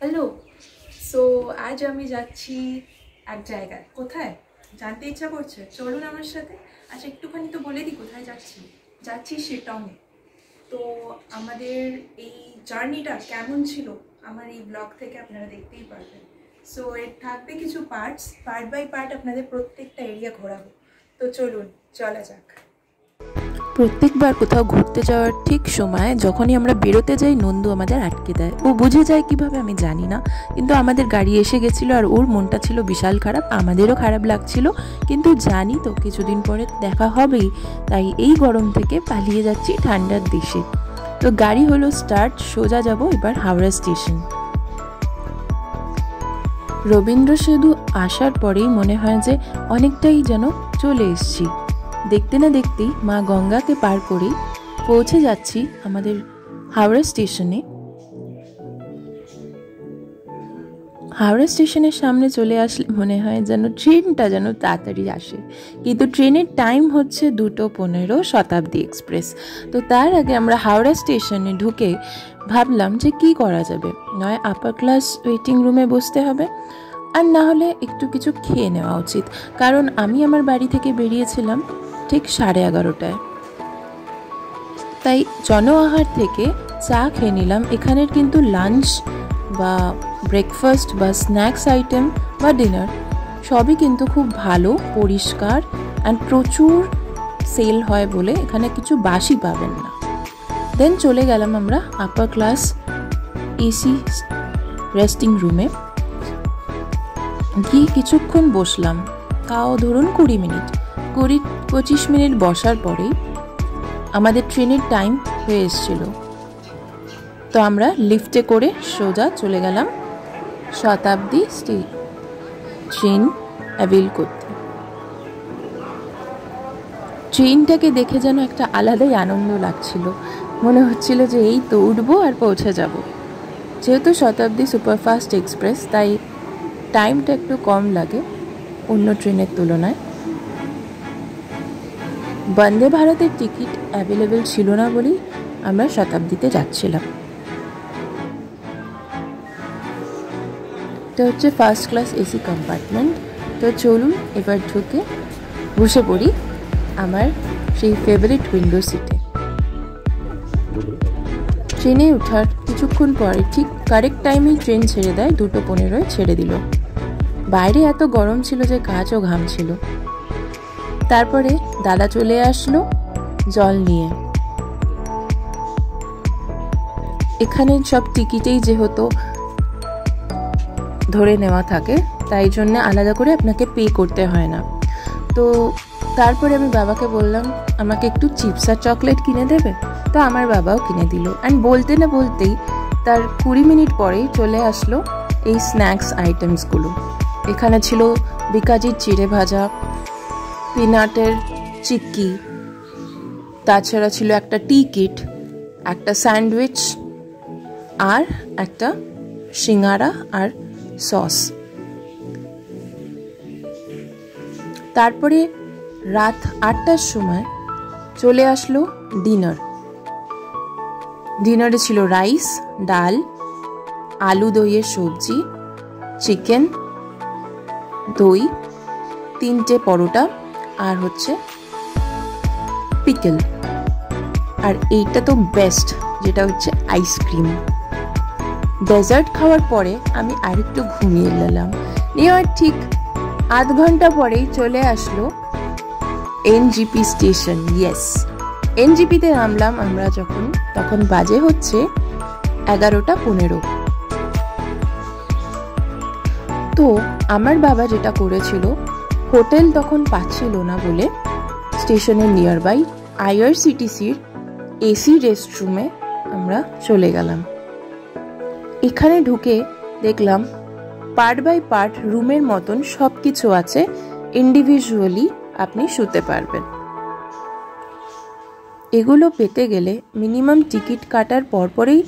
Hello, so আজ আমি যাচ্ছি এক জায়গায়। কোথায় জানতে ইচ্ছা করছে? চলুন আমার সাথে। আচ্ছা, একটুখানি তো বলে দিই কোথায় যাচ্ছি। যাচ্ছি শিলংয়ে। তো আমাদের এই জার্নিটা কেমন ছিল আমার এই ব্লগ থেকে আপনারা দেখতেই পারবেন। সো এর থাকবে কিছু পার্ট বাই পার্ট আপনাদের প্রত্যেকটা এরিয়া ঘোরাবো। তো চলুন চলা যাক। প্রত্যেকবার কোথাও ঘুরতে যাওয়ার ঠিক সময় যখনই আমরা বেরোতে যাই, নন্দু আমাদের আটকে দেয়। ও বুঝে যায় কিভাবে আমি জানি না, কিন্তু আমাদের গাড়ি এসে গেছিলো আর ওর মনটা ছিল বিশাল খারাপ, আমাদেরও খারাপ লাগছিল, কিন্তু জানি তো কিছুদিন পরে দেখা হবেই, তাই এই গরম থেকে পালিয়ে যাচ্ছি ঠান্ডার দেশে। তো গাড়ি হলো স্টার্ট, সোজা যাব এবার হাওড়া স্টেশন। রবীন্দ্র সেতু আসার পরেই মনে হয় যে অনেকটাই যেন চলে এসেছি। দেখতে না দেখতেই মা গঙ্গাকে পার করেই পৌঁছে যাচ্ছি আমাদের হাওড়া স্টেশনে। হাওড়া স্টেশনের সামনে চলে আসলে মনে হয় যেন ট্রেনটা যেন তাড়াতাড়ি আসে, কিন্তু ট্রেনের টাইম হচ্ছে 2:15 শতাব্দী এক্সপ্রেস। তো তার আগে আমরা হাওড়া স্টেশনে ঢুকে ভাবলাম যে কি করা যাবে, নয় আপার ক্লাস ওয়েটিং রুমে বসতে হবে, আর না হলে একটু কিছু খেয়ে নেওয়া উচিত, কারণ আমি আমার বাড়ি থেকে বেরিয়েছিলাম ঠিক 11:30টায়। তাই জন আহার থেকে চা খেয়ে নিলাম। এখানের কিন্তু লাঞ্চ বা ব্রেকফাস্ট বা স্ন্যাক্স আইটেম বা ডিনার সবই কিন্তু খুব ভালো, পরিষ্কার অ্যান্ড প্রচুর সেল হয় বলে এখানে কিছু বাসি পাবেন না। দেন চলে গেলাম আমরা আপার ক্লাস এসি রেস্টিং রুমে গিয়ে কিছুক্ষণ বসলাম, তাও ধরুন 20-25 মিনিট বসার পরেই আমাদের ট্রেনের টাইম হয়ে এসেছিল। তো আমরা লিফটে করে সোজা চলে গেলাম শতাব্দী ট্রেন অ্যাভেল করতে। ট্রেনটাকে দেখে যেন একটা আলাদাই আনন্দ লাগছিল, মনে হচ্ছিল যে এই তো উঠবো আর পৌঁছে যাব। যেহেতু শতাব্দী সুপারফাস্ট এক্সপ্রেস, তাই টাইমটা একটু কম লাগে অন্য ট্রেনের তুলনায়। বন্দে ভারতের টিকিট অ্যাভেলেবেল ছিল না বলেই আমরা শতাব্দীতে যাচ্ছিলাম। এটা হচ্ছে ফার্স্ট ক্লাস এসি কম্পার্টমেন্ট। তো চলুন এবার ঢুকে বসে পড়ি আমার সেই ফেভারিট উইন্ডো সিটে। ট্রেনে ওঠার কিছুক্ষণ পরে ঠিক কারেক্ট টাইমেই ট্রেন ছেড়ে দেয়, 2:15 ছেড়ে দিল। বাইরে এত গরম ছিল যে গাছও ঘামছিল। তারপরে দাদা চলে আসলো জল নিয়ে। এখানে সব টিকিটেই যেহেতু ধরে নেওয়া থাকে, তাই জন্য আলাদা করে আপনাকে পে করতে হয় না। তো তারপরে আমি বাবাকে বললাম আমাকে একটু চিপস আর চকলেট কিনে দেবে। তো আমার বাবাও কিনে দিল। অ্যান্ড বলতে না বলতেই তার 20 মিনিট পরেই চলে আসলো এই স্ন্যাক্স আইটেমসগুলো। এখানে ছিল বিকাজির চিড়ে ভাজা, পিনাটের চিক্কি, তাছাড়া ছিল একটা টি কিট, একটা স্যান্ডউইচ আর একটা সিঙ্গারা আর সস। তারপরে রাত 8টার সময় চলে আসলো ডিনার। ডিনারে ছিল রাইস, ডাল, আলু দইয়ের সবজি, চিকেন, দই, 3টে পরোটা আর হচ্ছে পিকল। আর এইটা তো বেস্ট, যেটা হচ্ছে আইসক্রিম। ডেজার্ট খাওয়ার পরে আমি আরেকটু ঘুমিয়ে নিলাম। নেওয়ার ঠিক আধ ঘন্টা পরেই চলে আসলো এনজিপি স্টেশন। ইয়েস, এনজিপিতে নামলাম আমরা যখন, তখন বাজে হচ্ছে 11:15। তো আমার বাবা যেটা করেছিল, হোটেল তখন পাচ্ছিল না বলে স্টেশনের নিয়ারবাই IRCTCর AC রেস্টরুমে আমরা চলে গেলাম। এখানে ঢুকে দেখলাম পার্ট বাই পার্ট রুমের মতন সব কিছু আছে, ইন্ডিভিজুয়ালি আপনি শুতে পারবেন। এগুলো পেতে গেলে মিনিমাম টিকিট কাটার পরপরেই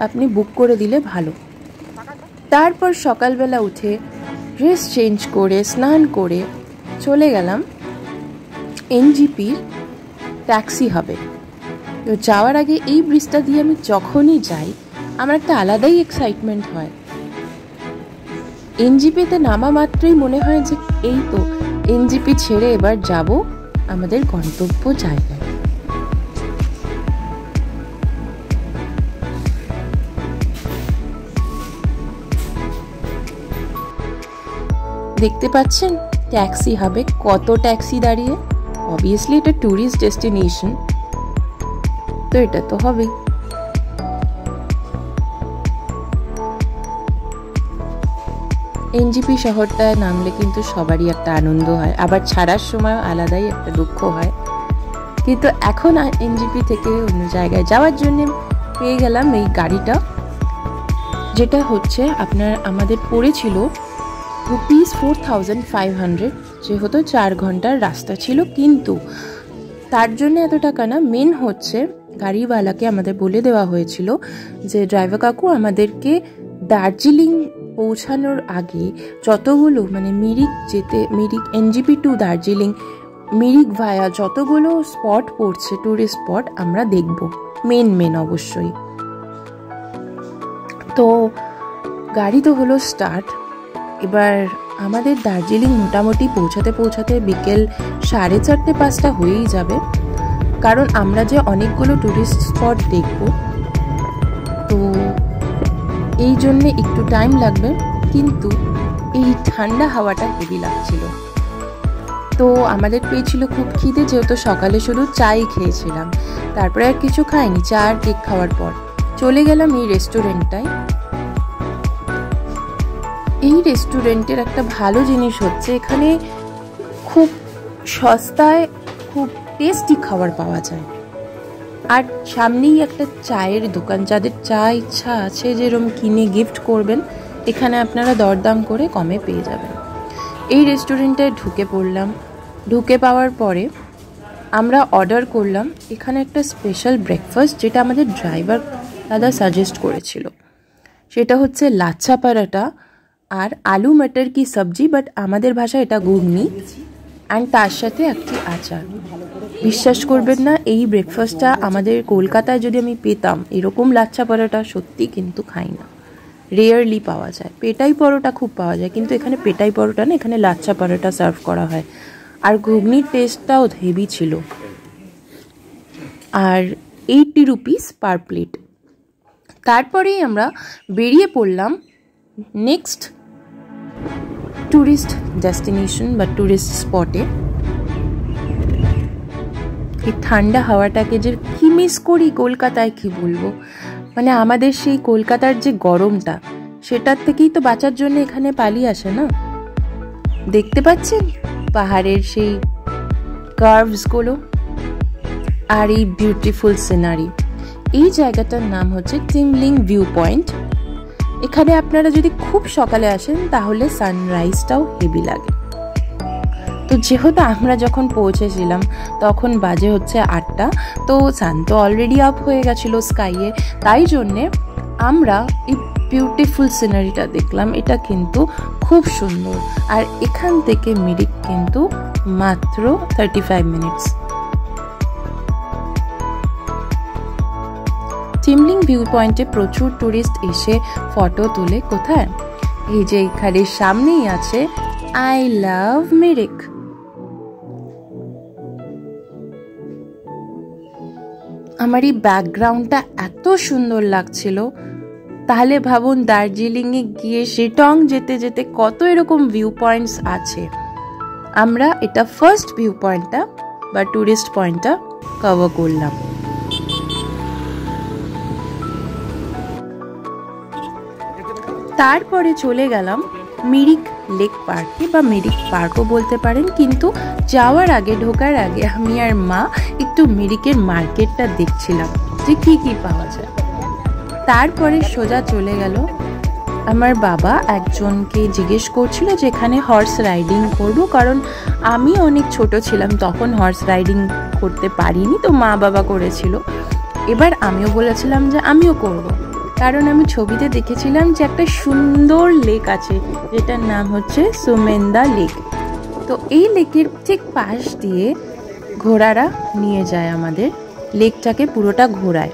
আপনি বুক করে দিলে ভালো। তারপর সকালবেলা উঠে ড্রেস চেঞ্জ করে স্নান করে চলে গেলাম NGPর ট্যাক্সি হবে। তো যাওয়ার আগে এই ব্রিজটা দিয়ে আমি যখনই যাই আমার একটা আলাদাই এক্সাইটমেন্ট হয়। NGPতে নামা মাত্রই মনে হয় যে এই তো NGP ছেড়ে এবার যাব আমাদের গন্তব্য জায়গায়। দেখতে পাচ্ছেন ট্যাক্সি হবে, কত ট্যাক্সি দাঁড়িয়ে। অবভিয়াসলি এটা ট্যুরিস্ট ডেস্টিনেশন, তো এটা তো হবেই। NGP শহরটায় নামলে কিন্তু সবারই একটা আনন্দ হয়, আবার ছাড়ার সময় আলাদাই একটা দুঃখ হয়। কিন্তু এখন NGP থেকে অন্য জায়গায় যাওয়ার জন্য পেয়ে গেলাম এই গাড়িটা, যেটা হচ্ছে আমাদের পড়েছিল ₹4500, যেহেতু 4 ঘন্টার রাস্তা ছিল। কিন্তু তার জন্য এত টাকা না, মেন হচ্ছে গাড়িওয়ালাকে আমাদের বলে দেওয়া হয়েছিল যে ড্রাইভার কাকু আমাদেরকে দার্জিলিং পৌঁছানোর আগে যতগুলো মিরিক NGP টু দার্জিলিং মিরিক ভায়া যতগুলো স্পট পড়ছে ট্যুরিস্ট স্পট আমরা দেখব, মেন অবশ্যই। তো গাড়ি তো হলো স্টার্ট। এবার আমাদের দার্জিলিং মোটামুটি পৌঁছাতে বিকেল 4:30-5টা হয়েই যাবে, কারণ আমরা যে অনেকগুলো ট্যুরিস্ট স্পট দেখব, তো এই জন্যে একটু টাইম লাগবে। কিন্তু এই ঠান্ডা হাওয়াটা হেভি লাগছিল। তো আমাদের পেয়েছিল খুব খিদে, যেহেতু সকালে শুধু চাই খেয়েছিলাম, তারপরে আর কিছু খাইনি। চা আর কেক খাওয়ার পর চলে গেলাম এই রেস্টুরেন্টটায়। এই রেস্টুরেন্টের একটা ভালো জিনিস হচ্ছে এখানে খুব সস্তায় খুব টেস্টি খাবার পাওয়া যায়। আর সামনেই একটা চায়ের দোকান, যাদের চা ইচ্ছা আছে যেরকম কিনে গিফট করবেন, এখানে আপনারা দরদাম করে কমে পেয়ে যাবেন। এই রেস্টুরেন্টে ঢুকে পড়লাম। ঢুকে পাওয়ার পরে আমরা অর্ডার করলাম এখানে একটা স্পেশাল ব্রেকফাস্ট, যেটা আমাদের ড্রাইভার দাদা সাজেস্ট করেছিল। সেটা হচ্ছে লাচ্ছা পরাঠা আর আলু মটর কি সবজি, বাট আমাদের ভাষায় এটা ঘুগনি, অ্যান্ড তার সাথে একটি আচার। বিশ্বাস করবেন না, এই ব্রেকফাস্টটা আমাদের কলকাতায় যদি আমি পেতাম এরকম লাচ্ছা পরোটা, সত্যি কিন্তু খাই না, রেয়ারলি পাওয়া যায়। পেটাই পরোটা খুব পাওয়া যায়, কিন্তু এখানে পেটাই পরোটা না, এখানে লাচ্ছা পরোটা সার্ভ করা হয়। আর ঘুগনির টেস্টটাও হেভি ছিল। আর 80 রুপিস পার প্লেট। তারপরেই আমরা বেরিয়ে পড়লাম নেক্সট ট্যুরিস্ট ডেস্টিনেশন বা ট্যুরিস্ট স্পটে। এই ঠান্ডা হাওয়াটাকে যে কি মিস করি কলকাতায়, কি বলবো। মানে আমাদের সেই কলকাতার যে গরমটা, সেটার থেকেই তো বাঁচার জন্য এখানে পালিয়ে আসে না। দেখতে পাচ্ছেন পাহাড়ের সেই কার্ভসগুলো আর এই বিউটিফুল সিনারি। এই জায়গাটার নাম হচ্ছে টিমলিং ভিউ পয়েন্ট। এখানে আপনারা যদি খুব সকালে আসেন তাহলে সানরাইজটাও হেভি লাগে। তো যেহেতু আমরা যখন পৌঁছেছিলাম তখন বাজে হচ্ছে 8টা, তো সান তো অলরেডি আপ হয়ে গেছিলো স্কাইয়ে, তাই জন্যে আমরা এই বিউটিফুল সিনারিটা দেখলাম। এটা কিন্তু খুব সুন্দর। আর এখান থেকে মিরিক কিন্তু মাত্র 35 মিনিটস। টিমলিং ভিউ পয়েন্টে প্রচুর টুরিস্ট এসে ফটো তোলে। কোথায়? এই যে এখানে সামনেই আছে আই লাভ মিরিক। আমার এই ব্যাকগ্রাউন্ডটা এত সুন্দর লাগছিল, তাহলে ভাবুন দার্জিলিংয়ে গিয়ে শিটং যেতে যেতে কত এরকম ভিউ পয়েন্টস আছে। আমরা এটা ফার্স্ট ভিউ পয়েন্টটা বা টুরিস্ট পয়েন্টটা কভার করলাম। তারপরে চলে গেলাম মিরিক লেক পার্কে বা মিরিক পার্কও বলতে পারেন, কিন্তু যাওয়ার আগে ঢোকার আগে আমি আর মা একটু মিরিকের মার্কেটটা দেখছিলাম যে কি কি পাওয়া যায়। তারপরে সোজা চলে গেল। আমার বাবা একজনকে জিজ্ঞেস করছিল যে এখানে হর্স রাইডিং করবো, কারণ আমি অনেক ছোট ছিলাম তখন, হর্স রাইডিং করতে পারিনি, তো মা বাবা করেছিল। এবার আমিও বলেছিলাম যে আমিও করব, কারণ আমি ছবিতে দেখেছিলাম যে একটা সুন্দর লেক আছে যেটার নাম হচ্ছে সুমেন্দা লেক। তো এই লেকের ঠিক পাশ দিয়ে ঘোড়ারা নিয়ে যায় আমাদের, লেকটাকে পুরোটা ঘোরায়।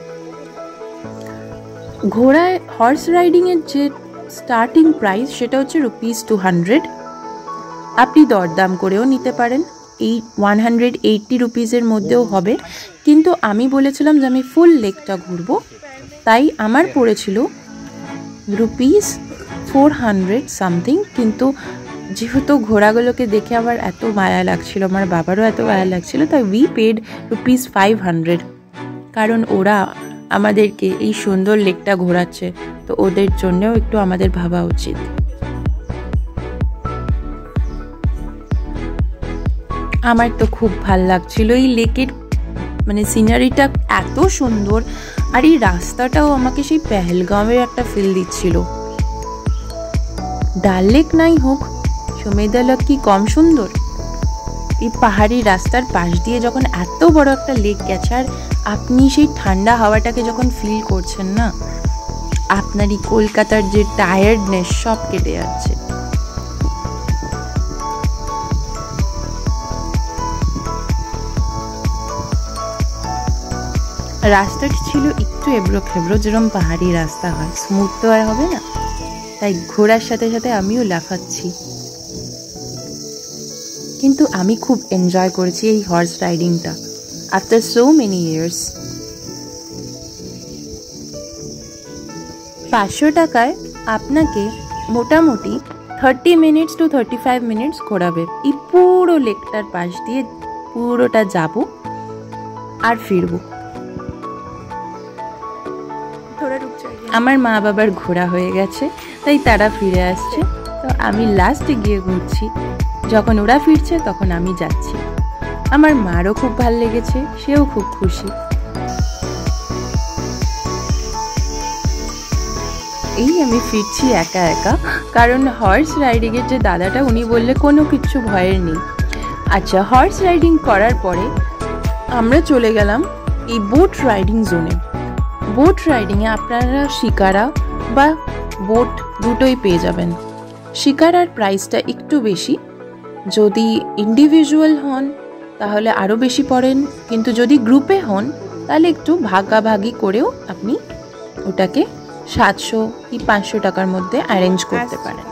ঘোড়ায় হর্স রাইডিংয়ের যে স্টার্টিং প্রাইস সেটা হচ্ছে ₹200। আপনি দরদাম করেও নিতে পারেন, এই 180 রুপিসের মধ্যেও হবে, কিন্তু আমি বলেছিলাম যে আমি ফুল লেকটা ঘুরবো, তাই আমার পড়েছিল ₹400 সামথিং। কিন্তু যেহেতু ঘোড়াগুলোকে দেখে আবার এত মায়া লাগছিল, আমার বাবারও এত মায়া লাগছিল, তাই উই পেড ₹500, কারণ ওরা আমাদেরকে এই সুন্দর লেকটা ঘোরাচ্ছে, তো ওদের জন্যও একটু আমাদের ভাবা উচিত। আমার তো খুব ভাল লাগছিল এই লেকের, মানে সিনারিটা এত সুন্দর, আর এই রাস্তাটাও আমাকে সেই পেহেলগাঁওয়ের একটা ফিল দিচ্ছিল। ডাল লেক নাই হোক, সুমেন্দা লেক কি কম সুন্দর? এই পাহাড়ি রাস্তার পাশ দিয়ে যখন এত বড় একটা লেক গেছে, আর আপনি সেই ঠান্ডা হাওয়াটাকে যখন ফিল করছেন না, আপনার এই কলকাতার যে টায়ার্ডনেস সব কেটে যাচ্ছে। রাস্তাটি ছিল একটু এবড়ো খেবড়ো, যেরকম পাহাড়ি রাস্তা হয়, স্মুথ তো আর হবে না, তাই ঘোরার সাথে সাথে আমিও লাফাচ্ছি। কিন্তু আমি খুব এনজয় করেছি এই হর্স রাইডিংটা আফটার সো মেনি ইয়ার্স। 500 টাকায় আপনাকে মোটামুটি 30 মিনিটস টু 35 মিনিটস ঘোরাবে। এই পুরো লেকটার পাশ দিয়ে পুরোটা যাব আর ফিরবো। আমার মা বাবার ঘোরা হয়ে গেছে, তাই তারা ফিরে আসছে, তো আমি লাস্টে গিয়ে ঘুরছি। যখন ওরা ফিরছে তখন আমি যাচ্ছি। আমার মারও খুব ভালো লেগেছে, সেও খুব খুশি। এই আমি ফিরছি একা একা, কারণ হর্স রাইডিংয়ের যে দাদাটা উনি বললে কোনো কিছু ভয়ের নেই। আচ্ছা, হর্স রাইডিং করার পরে আমরা চলে গেলাম এই বোট রাইডিং জোনে। বোট রাইডিংয়ে আপনারা শিকারা বা বোট দুটোই পেয়ে যাবেন। শিকারার প্রাইসটা একটু বেশি, যদি ইন্ডিভিজুয়াল হন তাহলে আরও বেশি পড়েন, কিন্তু যদি গ্রুপে হন তাহলে একটু ভাগাভাগি করেও আপনি ওটাকে 700 কি 500 টাকার মধ্যে অ্যারেঞ্জ করতে পারেন।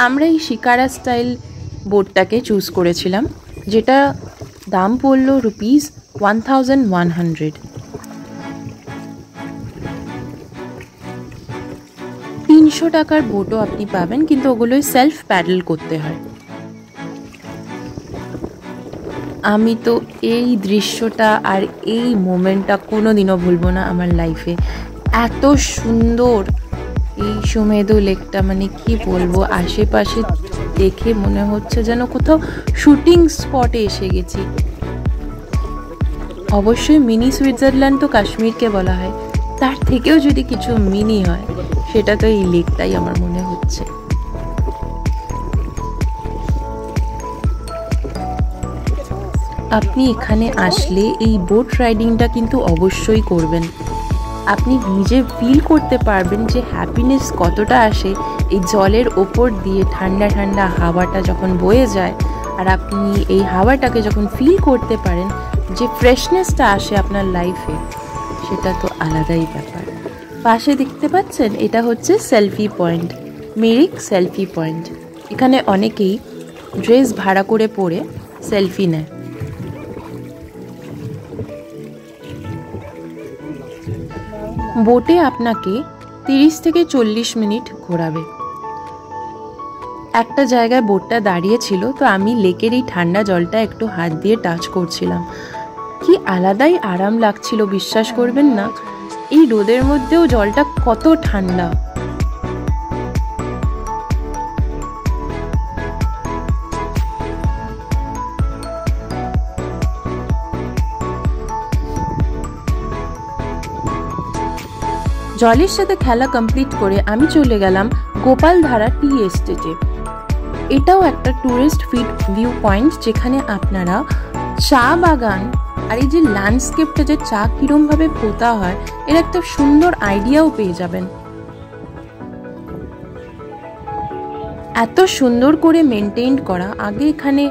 আমরা এই শিকারা স্টাইল বোটটাকে চুজ করেছিলাম, যেটা দাম পড়ল ₹1100। 300 টাকার বোটও আপনি পাবেন, কিন্তু ওগুলোই সেলফ প্যাডেল করতে হয়। আমি তো এই দৃশ্যটা আর এই মোমেন্টটা কোনোদিনও ভুলবো না আমার লাইফে। এত সুন্দর এই সুমেন্দা লেকটা, মানে কি বলবো, আশেপাশে দেখে মনে হচ্ছে যেন কোথাও শুটিং স্পটে এসে গেছি। অবশ্যই মিনি সুইজারল্যান্ড তো কাশ্মীরকে বলা হয়, তার থেকেও যদি কিছু মিনি হয় সেটা তো এই লেকটাই আমার মনে হচ্ছে। আপনি এখানে আসলে এই বোট রাইডিংটা কিন্তু অবশ্যই করবেন। আপনি নিজে ফিল করতে পারবেন যে হ্যাপিনেস কতটা আসে এই জলের ওপর দিয়ে ঠান্ডা ঠান্ডা হাওয়াটা যখন বয়ে যায়, আর আপনি এই হাওয়াটাকে যখন ফিল করতে পারেন, যে ফ্রেশনেসটা আসে আপনার লাইফে, সেটা তো আলাদাই ব্যাপার। পাশে দেখতে পাচ্ছেন, এটা হচ্ছে selfie point, Mirik selfie point. এখানে অনেকেই ড্রেস ভাড়া করে পরে সেলফি নেয়। বোটে আপনাকে 30 থেকে 40 মিনিট ঘোরাবে। একটা জায়গায় বোটটা দাঁড়িয়ে ছিল, তো আমি লেকের এই ঠান্ডা জলটা একটু হাত দিয়ে টাচ করছিলাম। কি আলাদাই আরাম লাগছিল, বিশ্বাস করবেন না, এই রোদের মধ্যেও জলটা কত ঠান্ডা। জলের সাথে খেলা কমপ্লিট করে আমি চলে গেলাম গোপালধারা টি এস্টেটে। এটাও একটা টুরিস্ট ভিউ পয়েন্ট, যেখানে আপনারা চা বাগান আর এই যে ল্যান্ডস্কেপটা, যে চা কিরম ভাবে পোতা হয়, এর একটা সুন্দর আইডিয়াও পেয়ে যাবেন। এত সুন্দর করে মেনটেইন করা, আগে এখানে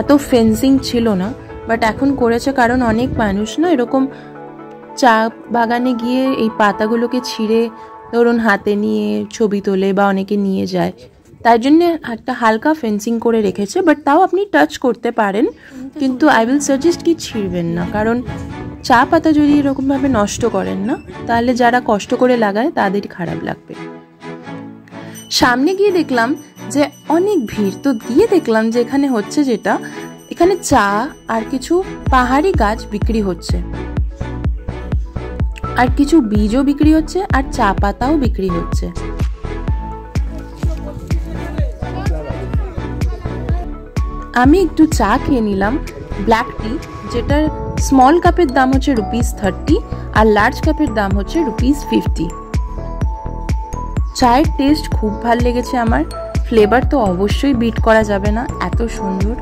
এত ফেন্সিং ছিল না, বাট এখন করেছে, কারণ অনেক মানুষ না এরকম চা বাগানে গিয়ে এই পাতাগুলোকে ছিঁড়ে ধরুন হাতে নিয়ে ছবি তোলে বা অনেকে নিয়ে যায়, তাই জন্য একটা হালকা ফেন্সিং করে রেখেছে। বাট তাও আপনি টাচ করতে পারেন, কিন্তু আই উইল সাজেস্ট কি ছিঁড়বেন না, কারণ চা পাতা যদি এরকমভাবে নষ্ট করেন না, তাহলে যারা কষ্ট করে লাগায় তাদের খারাপ লাগবে। সামনে গিয়ে দেখলাম যে অনেক ভিড়, তো গিয়ে দেখলাম যে এখানে হচ্ছে যেটা, এখানে চা আর কিছু পাহাড়ি গাছ বিক্রি হচ্ছে, আর কিছু বীজও বিক্রি হচ্ছে, আর চা পাতাও বিক্রি হচ্ছে। আমি একটু চা খেয়ে নিলাম, ব্ল্যাক টি, যেটার স্মল কাপের দাম হচ্ছে ₹30 আর লার্জ কাপের দাম হচ্ছে ₹50। চায়ের টেস্ট খুব ভালো লেগেছে আমার, ফ্লেভার তো অবশ্যই বিট করা যাবে না, এত সুন্দর।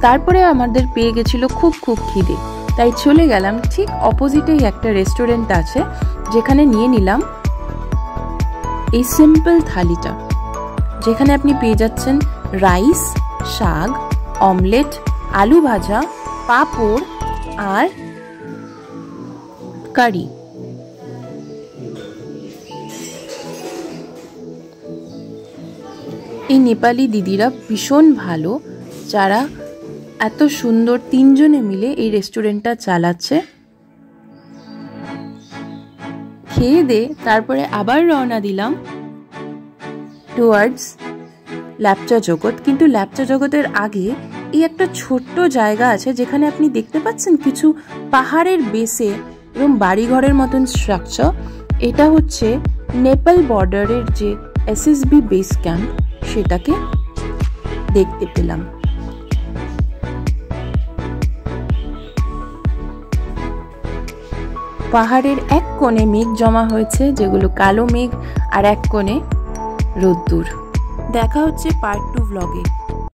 তারপরে আমাদের পেয়ে গেছিল খুব খিদে, তাই চলে গেলাম ঠিক অপোজিটেই একটা রেস্টুরেন্ট আছে, যেখানে নিয়ে নিলাম এই সিম্পল থালিটা, যেখানে আপনি পেয়ে যাচ্ছেন রাইস, শাক, অমলেট, আলু ভাজা, পাঁপড় আর কারি। এই নেপালি দিদিরা ভীষণ ভালো, যারা এত সুন্দর 3 জনে মিলে এই রেস্টুরেন্টটা চালাচ্ছে। খেয়ে দে তারপরে আবার রওনা দিলাম টুয়ার্ডস ল্যাপচা জগৎ। কিন্তু ল্যাপচা জগতের আগে এই একটা ছোট্ট জায়গা আছে, যেখানে আপনি দেখতে পাচ্ছেন কিছু পাহাড়ের বেসে এবং বাড়িঘরের মতন স্ট্রাকচার। এটা হচ্ছে নেপাল বর্ডারের যে SSB বেস ক্যাম্প, সেটাকে দেখতে পেলাম। পাহাড়ের এক কোণে মেঘ জমা হয়েছে, যেগুলো কালো মেঘ, আর এক কোণে রোদ্দুর। দেখা হচ্ছে পার্ট 2 ব্লগে।